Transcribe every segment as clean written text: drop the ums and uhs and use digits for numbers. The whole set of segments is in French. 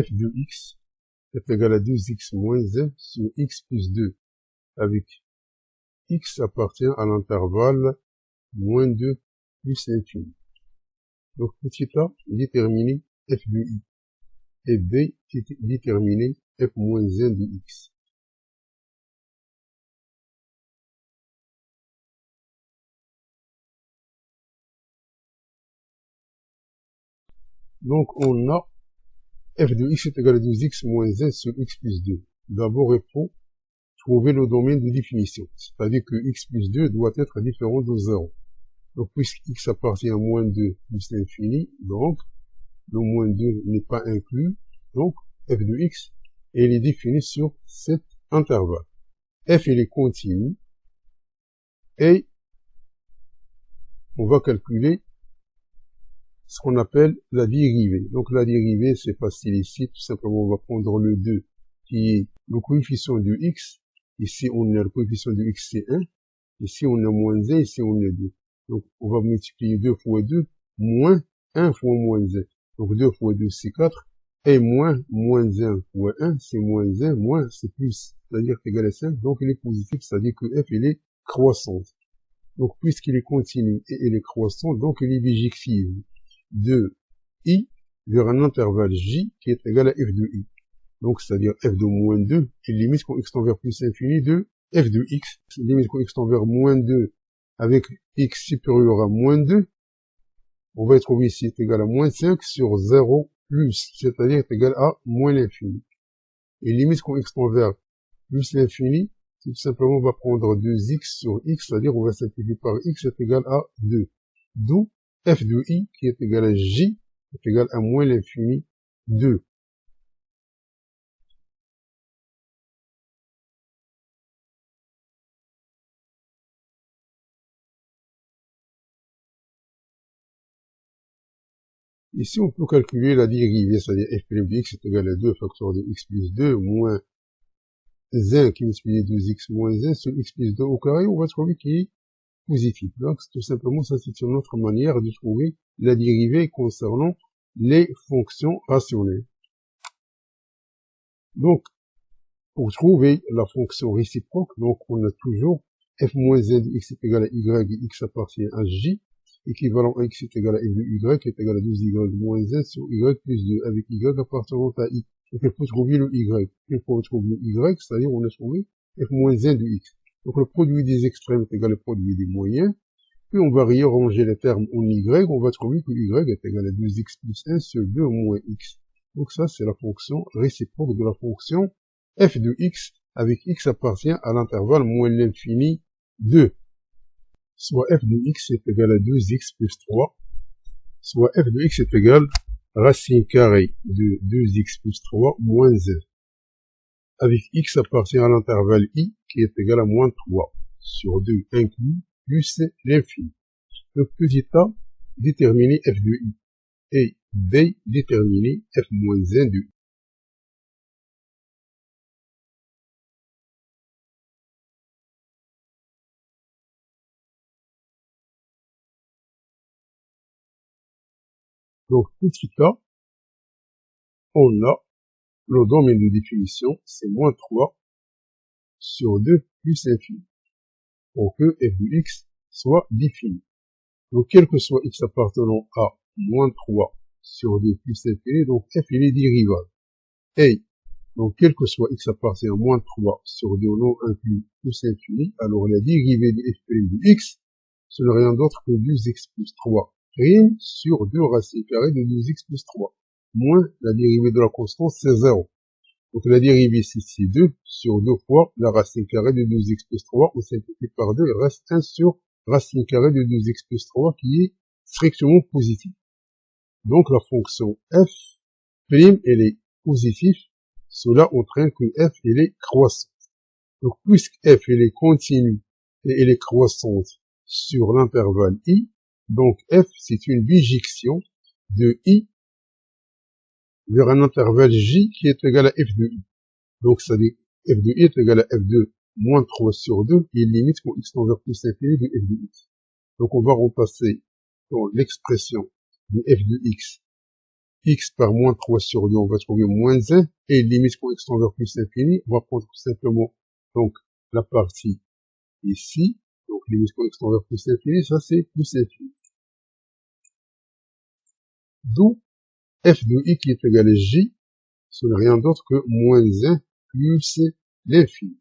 f de x est égal à 2x moins 1 sur x plus 2, avec x appartient à l'intervalle moins 2 plus infini. Donc petit a, déterminer f de i, et b, déterminer f moins 1 de x. Donc on a f de x est égal à 2x moins 1 sur x plus 2. D'abord, il faut trouver le domaine de définition. C'est-à-dire que x plus 2 doit être différent de 0. Donc, puisque x appartient à moins 2 plus l'infini, donc, le moins 2 n'est pas inclus. Donc, f de x, elle est définie sur cet intervalle. F, il est continu. Et, on va calculer ce qu'on appelle la dérivée. Donc, la dérivée, c'est facile ici. Tout simplement, on va prendre le 2, qui est le coefficient de x. Ici, on a le coefficient de x, c'est 1. Ici, on a moins 1. Ici, on a 2. Donc, on va multiplier 2 fois 2, moins 1 fois moins 1. Donc, 2 fois 2, c'est 4. Et moins 1 fois 1, c'est moins 1, moins, c'est plus. C'est-à-dire égal à 5. Donc, il est positif. C'est-à-dire que f, il est croissante. Donc, puisqu'il est continu et il est croissant, donc il est bijective de i vers un intervalle j qui est égal à f de i. Donc, c'est-à-dire f de moins 2, et limite qu'on x tend vers plus infini de f de x, limite qu'on x tend vers moins 2 avec x supérieur à moins 2, on va trouver ici est égal à moins 5 sur 0 plus, c'est-à-dire est égal à moins l'infini. Et limite qu'on x tend vers plus l'infini, tout simplement on va prendre 2x sur x, c'est-à-dire on va simplifier par x est égal à 2. D'où f de i qui est égal à j est égal à moins l'infini 2. Ici, on peut calculer la dérivée, c'est-à-dire f' de x est égal à 2 facteur de x plus 2 moins 1 qui multiplie 2x moins 1 sur x plus 2 au carré, on va trouver qu'il est positif. Donc, tout simplement, ça c'est une autre manière de trouver la dérivée concernant les fonctions rationnelles. Donc, pour trouver la fonction réciproque, donc on a toujours f moins 1 de x est égal à y et x appartient à j, équivalent à x est égal à f de y est égal à 2y moins 1 sur y plus 2, avec y appartenant à i. Donc il faut trouver le y. Il faut trouver le y, c'est-à-dire on a trouvé f moins 1 de x. Donc le produit des extrêmes est égal au produit des moyens. Puis on va réarranger les termes en y, on va trouver que y est égal à 2x plus 1 sur 2 moins x. Donc ça c'est la fonction réciproque de la fonction f de x, avec x appartient à l'intervalle moins l'infini 2. Soit f de x est égal à 2x plus 3, soit f de x est égal à racine carrée de 2x plus 3 moins 1, avec x appartient à l'intervalle i qui est égal à moins 3 sur 2 inclus plus l'infini. Donc petit a, déterminer f de i, et b, déterminer f moins 1 de i. Donc, petit a, on a le domaine de définition, c'est moins 3 sur 2 plus infini, pour que f de x soit défini. Donc, quel que soit x appartenant à moins 3 sur 2 plus infini, donc f il est dérivable. Et, donc, quel que soit x appartient à moins 3 sur 2 non inclus plus infini, alors la dérivée de f' de x, ce n'est rien d'autre que 2x plus 3 prime sur 2 racines carrées de 2x plus 3, moins la dérivée de la constante, c'est 0. Donc la dérivée ici, c'est 2 sur 2 fois la racine carrée de 2x plus 3, on simplifie par 2, il reste 1 sur racine carrée de 2x plus 3 qui est strictement positif. Donc la fonction f', elle est positive, cela entraîne que f, elle est croissante. Donc puisque f, elle est continue et elle est croissante sur l'intervalle i, donc f, c'est une bijection de i vers un intervalle j qui est égal à f de i. Donc ça dit f de i est égal à f de moins 3 sur 2, et limite pour x tend vers plus infini de f de x. Donc on va repasser dans l'expression de f de x x par moins 3 sur 2, on va trouver moins 1, et limite pour x tend vers plus l'infini, on va prendre tout simplement donc la partie ici, donc limite pour x tend vers plus l'infini, ça c'est plus l'infini. D'où f de i qui est égal à j, ce n'est rien d'autre que moins 1 plus l'infini.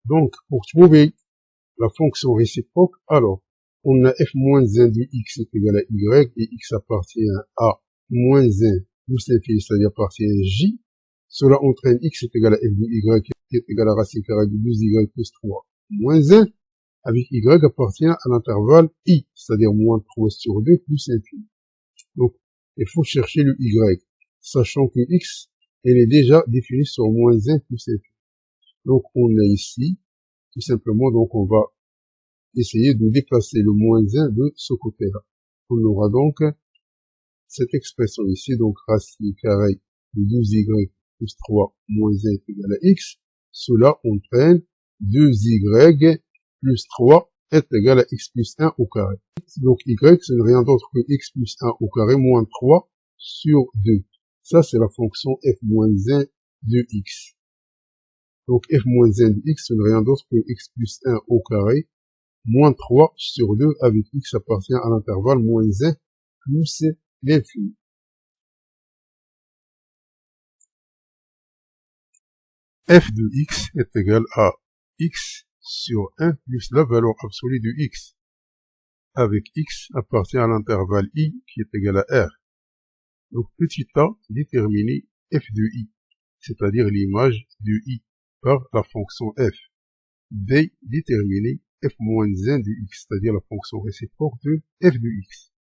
Donc, pour trouver la fonction réciproque, alors, on a f moins 1 de x est égal à y, et x appartient à moins 1 plus l'infini, c'est-à-dire appartient à j. Cela entraîne x est égal à f de y, qui est égal à racine carrée de 12y plus 3 moins 1, avec y appartient à l'intervalle i, c'est-à-dire moins 3 sur 2 plus l'infini. Donc, il faut chercher le y, sachant que x, elle est déjà définie sur moins 1 plus l'infini. Donc, on a ici, tout simplement, donc on va essayer de déplacer le moins 1 de ce côté-là. On aura donc cette expression ici, donc racine carrée de 12y plus 3 moins 1 est égal à x. Cela entraîne 2y plus 3 est égal à x plus 1 au carré. Donc y, ce n'est rien d'autre que x plus 1 au carré moins 3 sur 2. Ça, c'est la fonction f moins 1 de x. Donc f moins 1 de x, ce n'est rien d'autre que x plus 1 au carré moins 3 sur 2 avec x appartient à l'intervalle moins 1 plus l'infini. F de x est égal à x sur 1 plus la valeur absolue de x, avec x appartient à l'intervalle i qui est égal à r. Donc petit a déterminer f de i, c'est-à-dire l'image de i, par la fonction f. B déterminer f moins 1 de x, c'est-à-dire la fonction réciproque de f de x.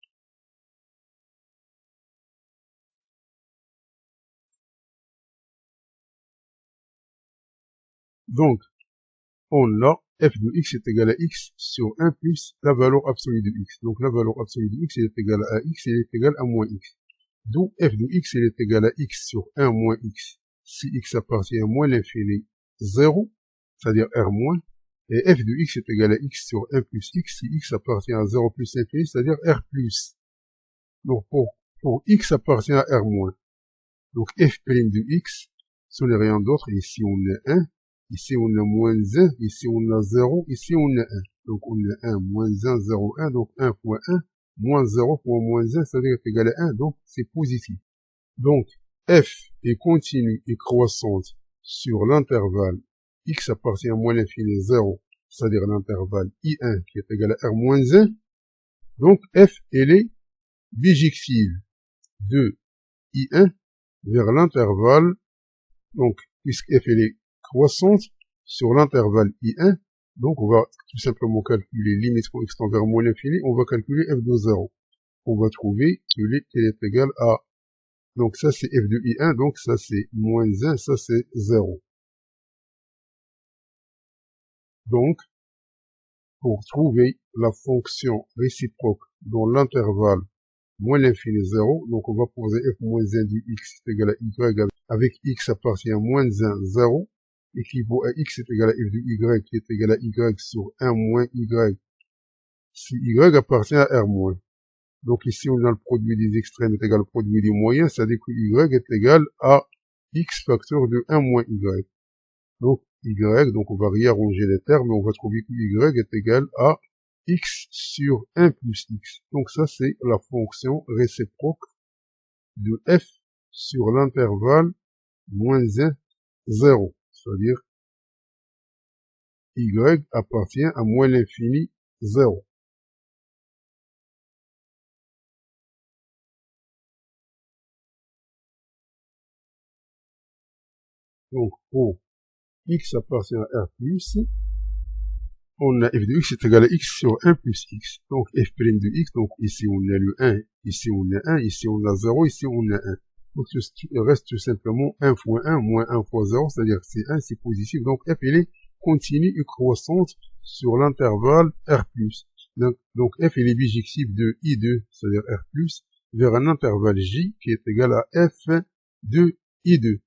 Donc, on a f de x est égal à x sur 1 plus la valeur absolue de x. Donc la valeur absolue de x elle est égale à x, elle est égale à moins x. Donc f de x elle est égale à x sur 1 moins x. Si x appartient à moins l'infini 0, c'est-à-dire r moins, et f de x est égal à x sur 1 plus x si x appartient à 0 plus l'infini, c'est-à-dire r plus. Donc pour x appartient à r moins. Donc f' de x, ce n'est rien d'autre, ici on a 1, ici on a moins 1, ici on a 0, ici on a 1. Donc on a 1, moins 1, 0, 1, donc 1 fois 1, moins 0 fois moins 1, ça veut dire égal à 1, donc c'est positif. Donc f est continue et croissante sur l'intervalle x appartient à moins l'infini 0, c'est-à-dire l'intervalle i1 qui est égal à r moins 1. Donc f, elle est bijective de i1 vers l'intervalle, donc puisque f elle est croissante sur l'intervalle i1, donc on va tout simplement calculer limite pour x tend vers moins l'infini, on va calculer f de 0. On va trouver qu'elle est égale à, donc ça c'est f de i1, donc ça c'est moins 1, ça c'est 0. Donc, pour trouver la fonction réciproque dans l'intervalle moins l'infini 0, donc on va poser f moins 1 de x est égal à y avec x appartient à moins 1, 0, équivaut à x est égal à f de y qui est égal à y sur 1 moins y, si y appartient à r moins. Donc ici on a le produit des extrêmes est égal au produit des moyens, c'est-à-dire que y est égal à x facteur de 1 moins y. Donc y, donc on va réarranger les termes, mais on va trouver que y est égal à x sur 1 plus x. Donc ça, c'est la fonction réciproque de f sur l'intervalle moins 1, 0. C'est-à-dire, y appartient à moins l'infini 0. Donc, pour x appartient à r plus, on a f de x est égal à x sur 1 plus x. Donc, f' de x, donc ici on a le 1, ici on a 1, ici on a 0, ici on a 1. Donc, il reste tout simplement 1 fois 1 moins 1 fois 0, c'est-à-dire que c'est 1, c'est positif. Donc, f, elle est continue et croissante sur l'intervalle r+. Donc, f, elle est bijective de i2, c'est-à-dire r+, vers un intervalle j qui est égal à f de i2.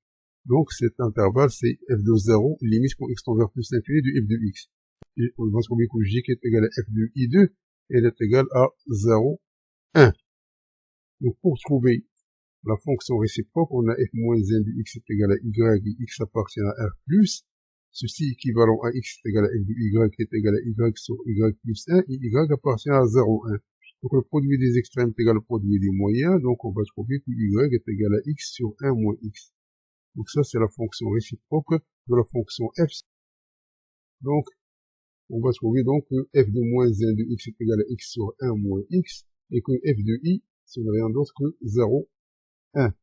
Donc, cet intervalle, c'est f de 0, limite pour x tend vers plus l'infini de f de x. Et on va trouver que j qui est égal à f de i2, elle est égale à 0, 1. Donc pour trouver la fonction réciproque, on a f moins 1 de x est égal à y et x appartient à r plus. Ceci équivalent à x est égal à f de y qui est égal à y sur y plus 1 et y appartient à 0, 1. Donc le produit des extrêmes est égal au produit des moyens, donc on va trouver que y est égal à x sur 1 moins x. Donc ça c'est la fonction réciproque de la fonction f. Donc on va trouver donc que f de moins 1 de x est égal à x sur 1 moins x et que f de i ce n'est rien d'autre que 0, 1.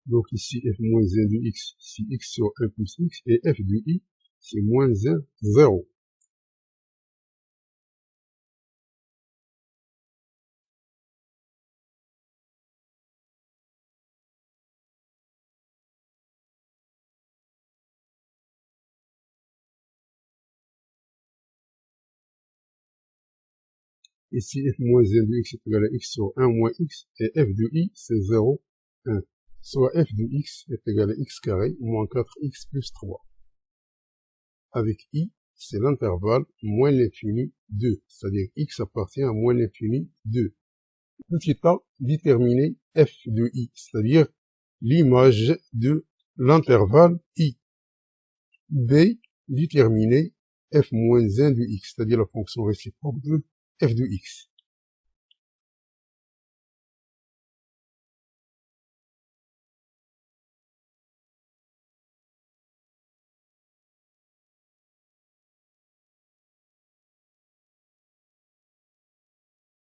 Donc ici f moins 1 de x, c'est x sur 1 plus x, et f de i, c'est moins 1, 0. Ici f moins 1 de x est égal à x sur 1 moins x, et f de i, c'est 0, 1. Soit f de x est égal à x carré moins 4x plus 3. Avec i, c'est l'intervalle moins l'infini 2, c'est-à-dire x appartient à moins l'infini 2. Petit a déterminer f de i, c'est-à-dire l'image de l'intervalle i. B déterminer f moins 1 de x, c'est-à-dire la fonction réciproque de f de x.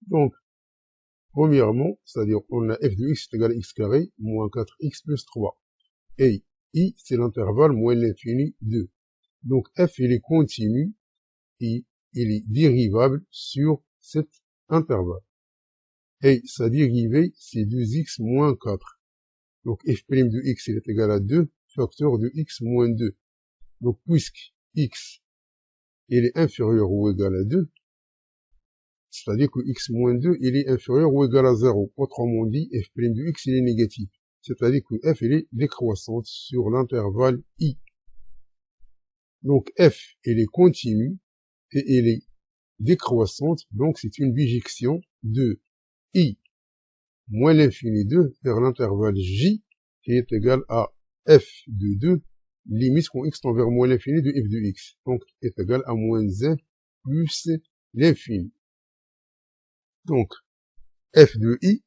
Donc, premièrement, c'est-à-dire on a f de x est égal à x carré moins 4x plus 3. Et i, c'est l'intervalle moins l'infini 2. Donc f, il est continu et il est dérivable sur cet intervalle. Et sa dérivée, c'est 2x moins 4. Donc f' de x, il est égal à 2, facteur de x moins 2. Donc puisque x, il est inférieur ou égal à 2, c'est-à-dire que x moins 2, il est inférieur ou égal à 0. Autrement dit, f' de x, il est négatif. C'est-à-dire que f, il est décroissante sur l'intervalle i. Donc f, il est continu et il est décroissante, donc c'est une bijection de i moins l'infini 2 vers l'intervalle j qui est égal à f de 2, limite quand x tend vers moins l'infini de f de x, donc est égal à moins 1 plus l'infini. Donc f de i,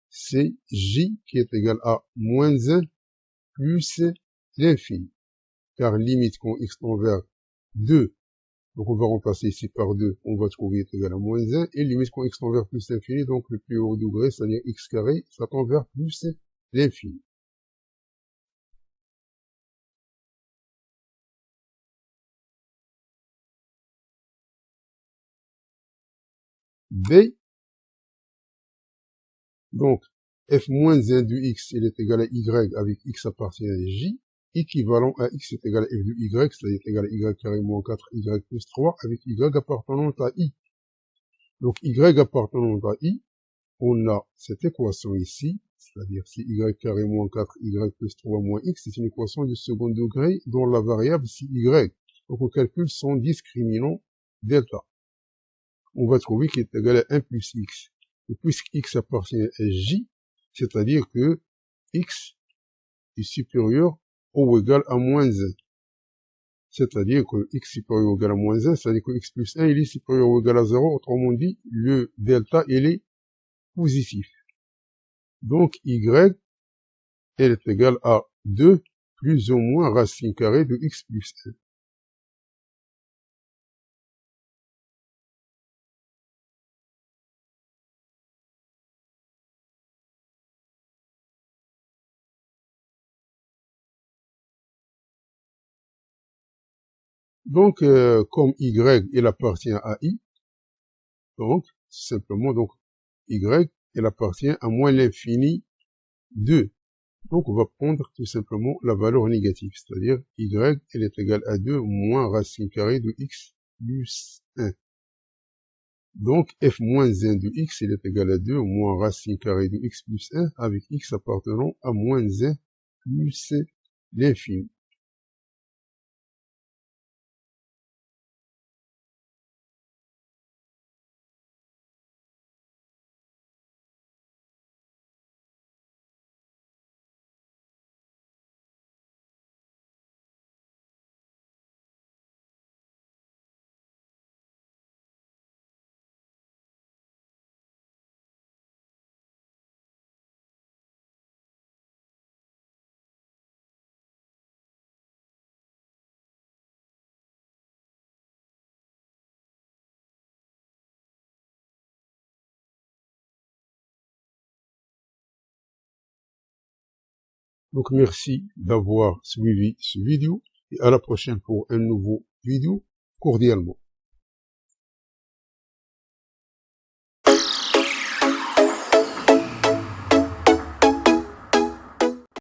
c'est j qui est égal à moins 1 plus l'infini, car limite quand x tend vers 2, donc on va remplacer ici par 2, on va trouver est égal à moins 1, et limite quand x tend vers plus l'infini, donc le plus haut degré, c'est-à-dire x carré, ça tend vers plus l'infini. B, donc f moins 1 de x, il est égal à y avec x appartient à j, équivalent à x est égal à f de y, c'est-à-dire égal à y carré moins 4y plus 3, avec y appartenant à i. Donc y appartenant à i, on a cette équation ici, c'est-à-dire si y carré moins 4y plus 3 moins x, c'est une équation de second degré dont la variable c'est y. Donc on calcule son discriminant delta. On va trouver qu'il est égal à 1 plus x. Et puisque x appartient à j, c'est-à-dire que x est supérieur ou égal à moins 1. C'est-à-dire que x supérieur ou égal à moins 1, c'est-à-dire que x plus 1, il est supérieur ou égal à 0. Autrement dit, le delta, il est positif. Donc, y, elle est égale à 2 plus ou moins racine carrée de x plus 1. Donc, comme y, il appartient à i, donc, simplement, donc, y, elle appartient à moins l'infini 2. Donc, on va prendre tout simplement la valeur négative, c'est-à-dire y, elle est égale à 2 moins racine carrée de x plus 1. Donc, f moins 1 de x, il est égal à 2 moins racine carrée de x plus 1, avec x appartenant à moins 1 plus l'infini. Donc, merci d'avoir suivi ce vidéo et à la prochaine pour un nouveau vidéo cordialement.